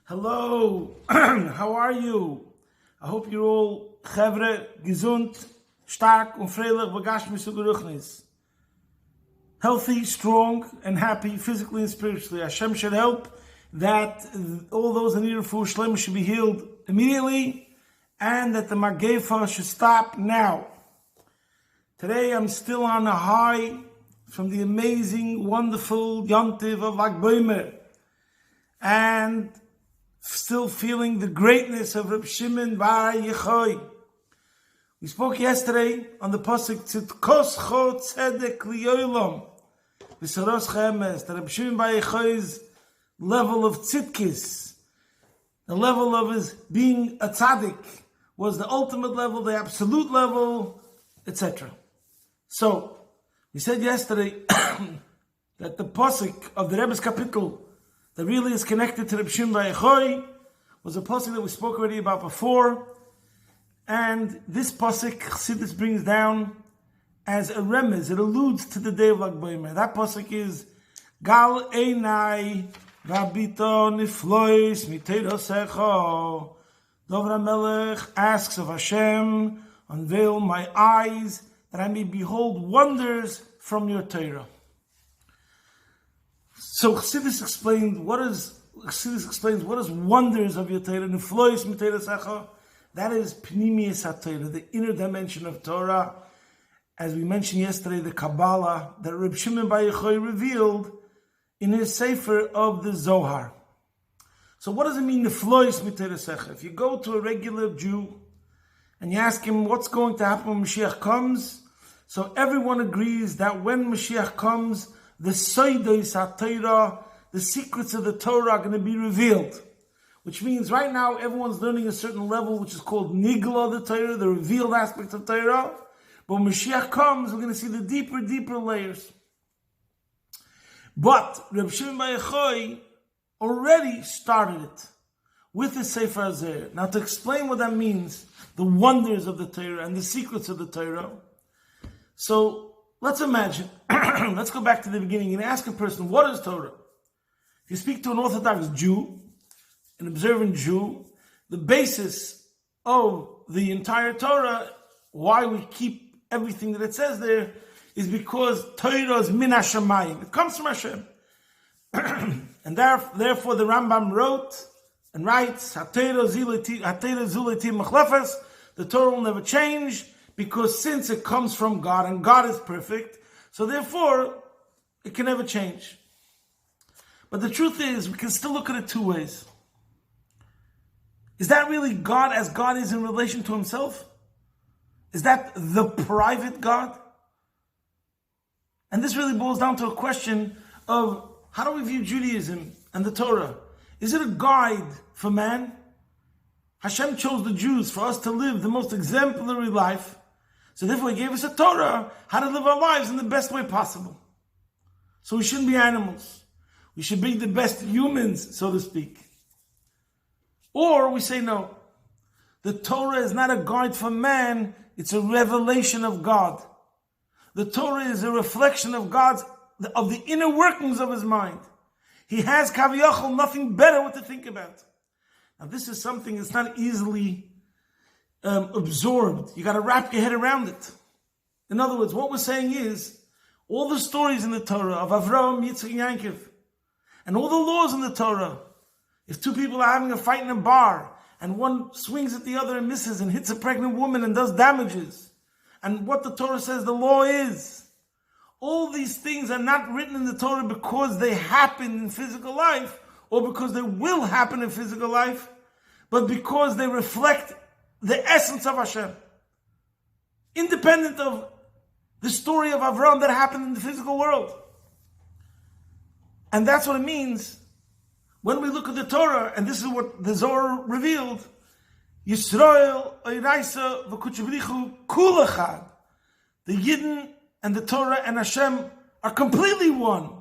Hello, how are you? I hope you're all chevre, gesund, stark und freilich, begashmis und geruchnis. Healthy, strong, and happy, physically and spiritually. Hashem should help that all those in need of refuah shlema should be healed immediately, and that the magefa should stop now. Today I'm still on a high from the amazing, wonderful Yontiv of Lag Boimer, and still feeling the greatness of Reb Shimon Bar Yochai. We spoke yesterday on the pasuk Tzidkos Cho Tzedek Liyolam, V'Saros Chemes, that Reb Shimon Bar Yochai's level of tzidkis, the level of his being a tzaddik, was the ultimate level, the absolute level, etc. So, we said yesterday that the pasuk of the Rebbe's kapitel that really is connected to Reb Shimon Bar Yochai was a pasuk that we spoke already about before, and this pasuk Chassidus brings down as a remez. It alludes to the day of Lag Boimer. That pasuk is Gal Einai V'Abito Niflois Miteirosecho. Dovra Melech asks of Hashem, unveil my eyes that I may behold wonders from your Torah. So Chassidus explains what is wonders of your Torah. Niflois Miteirosecho. That is Pnimius HaTorah, the inner dimension of Torah. As we mentioned yesterday, the Kabbalah that Reb Shimon Bar Yochai revealed in his Sefer of the Zohar. So what does it mean, Niflois Miteirosecho? If you go to a regular Jew and you ask him what's going to happen when Mashiach comes, so everyone agrees that when Mashiach comes, the Soidos HaTorah, the secrets of the Torah, are going to be revealed. Which means right now everyone's learning a certain level which is called Nigla, the Torah, the revealed aspects of Torah. But when Mashiach comes, we're going to see the deeper layers. But Reb Shimon Bar Yochai already started it with his Sefer Hazeh. Now to explain what that means, the wonders of the Torah and the secrets of the Torah. So let's imagine, let's go back to the beginning and ask a person, what is Torah? If you speak to an Orthodox Jew, an observant Jew, the basis of the entire Torah, why we keep everything that it says there, is because Torah is min Hashemayim. It comes from Hashem. And therefore the Rambam wrote and writes, the Torah will never change, because since it comes from God and God is perfect, so therefore it can never change. But the truth is, we can still look at it two ways. Is that really God as God is in relation to himself? Is that the private God? And this really boils down to a question of how do we view Judaism and the Torah? Is it a guide for man? Hashem chose the Jews for us to live the most exemplary life. So therefore he gave us a Torah, how to live our lives in the best way possible. So we shouldn't be animals. We should be the best humans, so to speak. Or we say no. The Torah is not a guide for man, it's a revelation of God. The Torah is a reflection of of the inner workings of his mind. He has kaviyachol, nothing better what to think about. Now this is something that's not easily absorbed. You got to wrap your head around it. In other words, what we're saying is, all the stories in the Torah of Avraham, Yitzchak, and Yaakov, and all the laws in the Torah, if two people are having a fight in a bar, and one swings at the other and misses and hits a pregnant woman and does damages, and what the Torah says the law is, all these things are not written in the Torah because they happen in physical life, or because they will happen in physical life, but because they reflect the essence of Hashem. Independent of the story of Avraham that happened in the physical world. And that's what it means when we look at the Torah, and this is what the Zohar revealed, Yisrael, Oiraisa, V'Kutzbrichu, Kulachad. The Yidden and the Torah and Hashem are completely one.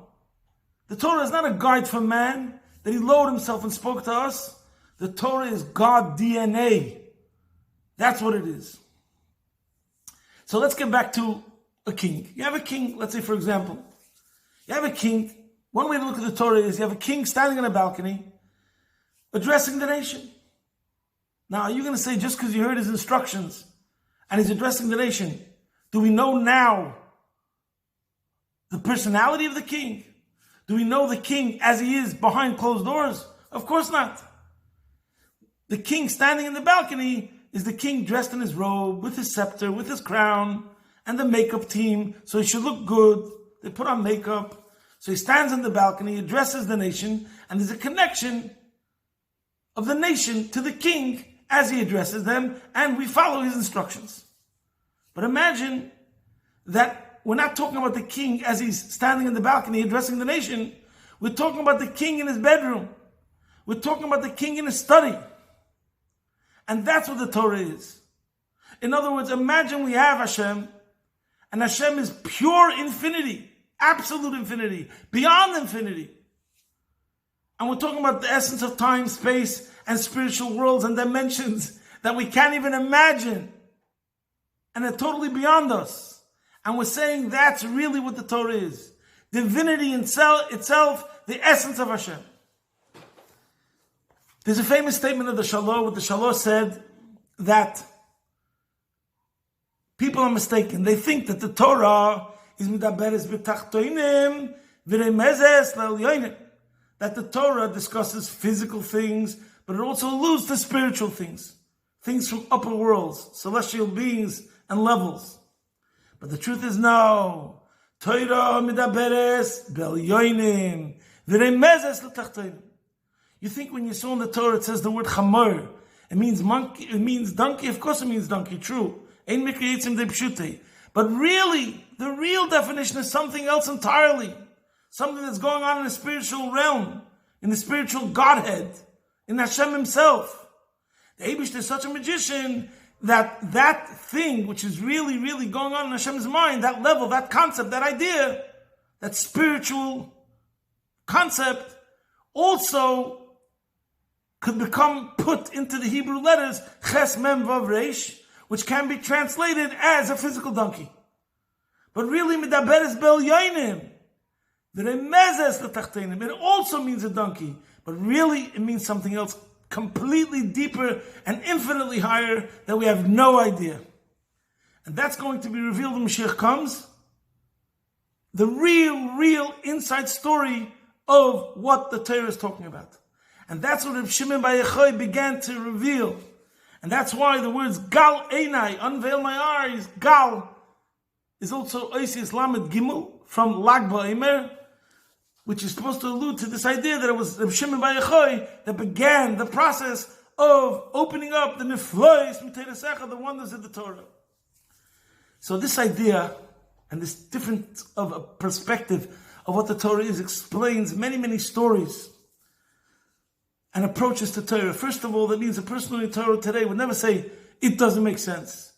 The Torah is not a guide for man, that he lowered himself and spoke to us. The Torah is God DNA. That's what it is. So let's get back to a king. You have a king, let's say for example, you have a king. One way to look at the Torah is you have a king standing on a balcony, addressing the nation. Now, are you going to say just because you heard his instructions and he's addressing the nation, do we know now the personality of the king? Do we know the king as he is behind closed doors? Of course not. The king standing in the balcony is the king dressed in his robe, with his scepter, with his crown, and the makeup team, so he should look good. They put on makeup. So he stands in the balcony, addresses the nation, and there's a connection of the nation to the king as he addresses them, and we follow his instructions. But imagine that we're not talking about the king as he's standing in the balcony addressing the nation. We're talking about the king in his bedroom. We're talking about the king in his study. And that's what the Torah is. In other words, imagine we have Hashem, and Hashem is pure infinity, absolute infinity, beyond infinity. And we're talking about the essence of time, space, and spiritual worlds and dimensions that we can't even imagine. And they're totally beyond us. And we're saying that's really what the Torah is. Divinity itself, the essence of Hashem. There's a famous statement of the Shalom, where the Shalom said that people are mistaken. They think that the Torah is מדברת לתחתונים ורומזת לעליונים. That the Torah discusses physical things, but it also alludes to spiritual things. Things from upper worlds, celestial beings and levels. But the truth is no. Torah מדברת בעליונים ורומזת לתחתונים. You think when you saw in the Torah it says the word chamor, it means monkey, it means donkey. Of course it means donkey, true. But really, the real definition is something else entirely. Something that's going on in the spiritual realm, in the spiritual Godhead, in Hashem himself. The Eibush is such a magician that thing which is really, really going on in Hashem's mind, that level, that concept, that idea, that spiritual concept, also could become put into the Hebrew letters Ches Mem Vav Reish, which can be translated as a physical donkey. But really, מדברת בעליונים ורומזת לתחתונים. It also means a donkey, but really it means something else completely deeper and infinitely higher that we have no idea. And that's going to be revealed when Mashiach comes. The real inside story of what the Torah is talking about. And that's what Reb Shimon Bar Yochai began to reveal. And that's why the words Gal Einai, unveil my eyes, Gal, is also Oisius Lamed Gimel from Lag BaOmer, which is supposed to allude to this idea that it was Reb Shimon Bar Yochai that began the process of opening up the Niflois M'Teiresecha, the wonders of the Torah. So this idea and this different of a perspective of what the Torah is explains many stories and approaches to Torah. First of all, that means a person in Torah today would never say, it doesn't make sense.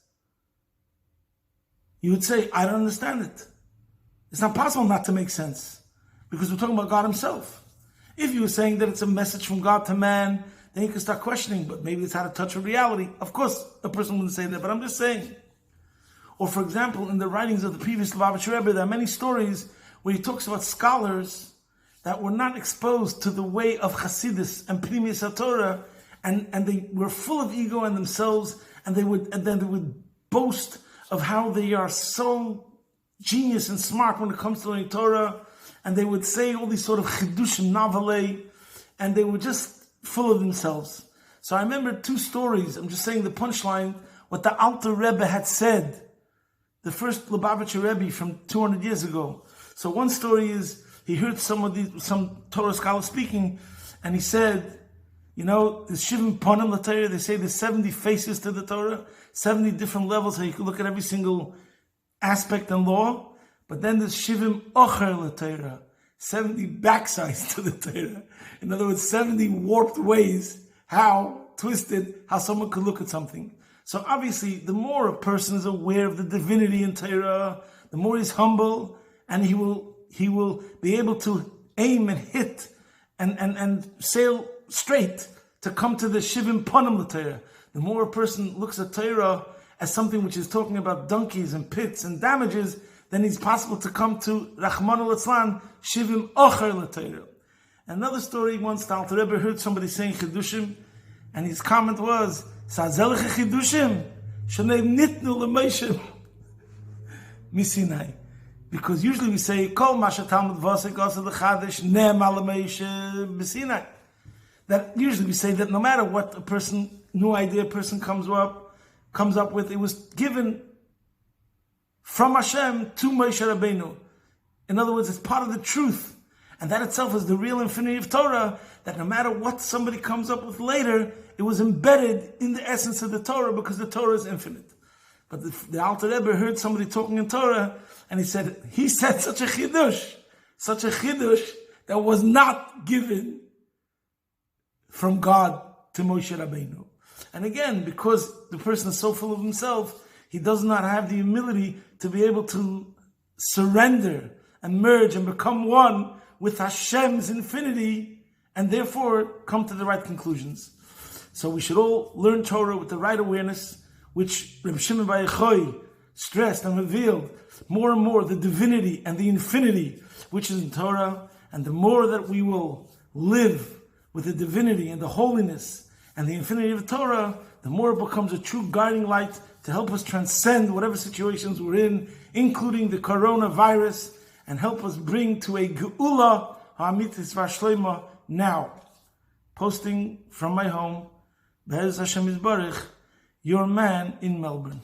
You would say, I don't understand it. It's not possible not to make sense, because we're talking about God himself. If you were saying that it's a message from God to man, then you could start questioning, but maybe it's how to touch with reality. Of course, a person wouldn't say that, but I'm just saying. Or for example, in the writings of the previous Lubavitcher Rebbe, there are many stories where he talks about scholars that were not exposed to the way of Chassidus and Pnimius HaTorah, and they were full of ego in themselves, and then they would boast of how they are so genius and smart when it comes to learning Torah, and they would say all these sort of Chidushim Navalei, and they were just full of themselves. So I remember two stories. I'm just saying the punchline, what the Alter Rebbe had said, the first Lubavitcher Rebbe from 200 years ago. So one story is, he heard some Torah scholar speaking, and he said, you know, there's Shivim Ponim LaTorah, they say there's 70 faces to the Torah, 70 different levels, so you can look at every single aspect and law, but then there's Shivim Ochar LaTorah, 70 backsides to the Torah. In other words, 70 warped ways, how someone could look at something. So obviously, the more a person is aware of the divinity in Torah, the more he's humble, and he will be able to aim and hit and sail straight to come to the Shivim Ponim LaTorah. The more a person looks at Torah as something which is talking about donkeys and pits and damages, then it's possible to come to Rachmana Litzlan Shivim Ochar LaTorah. Another story, once the Alter Rebbe heard somebody saying Chidushim, and his comment was, Sa'zelche Chidushim, Shaneim Nitnu Lemoshe Misinai. Because usually we say, Kol Masha Talmud Vosek Asa L'Chadesh Ne'ema Lemoshe B'Sinai. That usually we say that no matter what a person, new idea a person comes up with, it was given from Hashem to Moshe Rabbeinu. In other words, it's part of the truth. And that itself is the real infinity of Torah, that no matter what somebody comes up with later, it was embedded in the essence of the Torah, because the Torah is infinite. But the Alter Rebbe heard somebody talking in Torah, and he said such a chidush that was not given from God to Moshe Rabbeinu. And again, because the person is so full of himself, he does not have the humility to be able to surrender and merge and become one with Hashem's infinity, and therefore come to the right conclusions. So we should all learn Torah with the right awareness, which Reb Shimon Bar Yochai stressed and revealed more and more the divinity and the infinity which is in Torah. And the more that we will live with the divinity and the holiness and the infinity of Torah, the more it becomes a true guiding light to help us transcend whatever situations we're in, including the coronavirus, and help us bring to a geula ha'amitis v'ashleima now. Posting from my home, Be'ez Hashem Yisbarach, your man in Melbourne.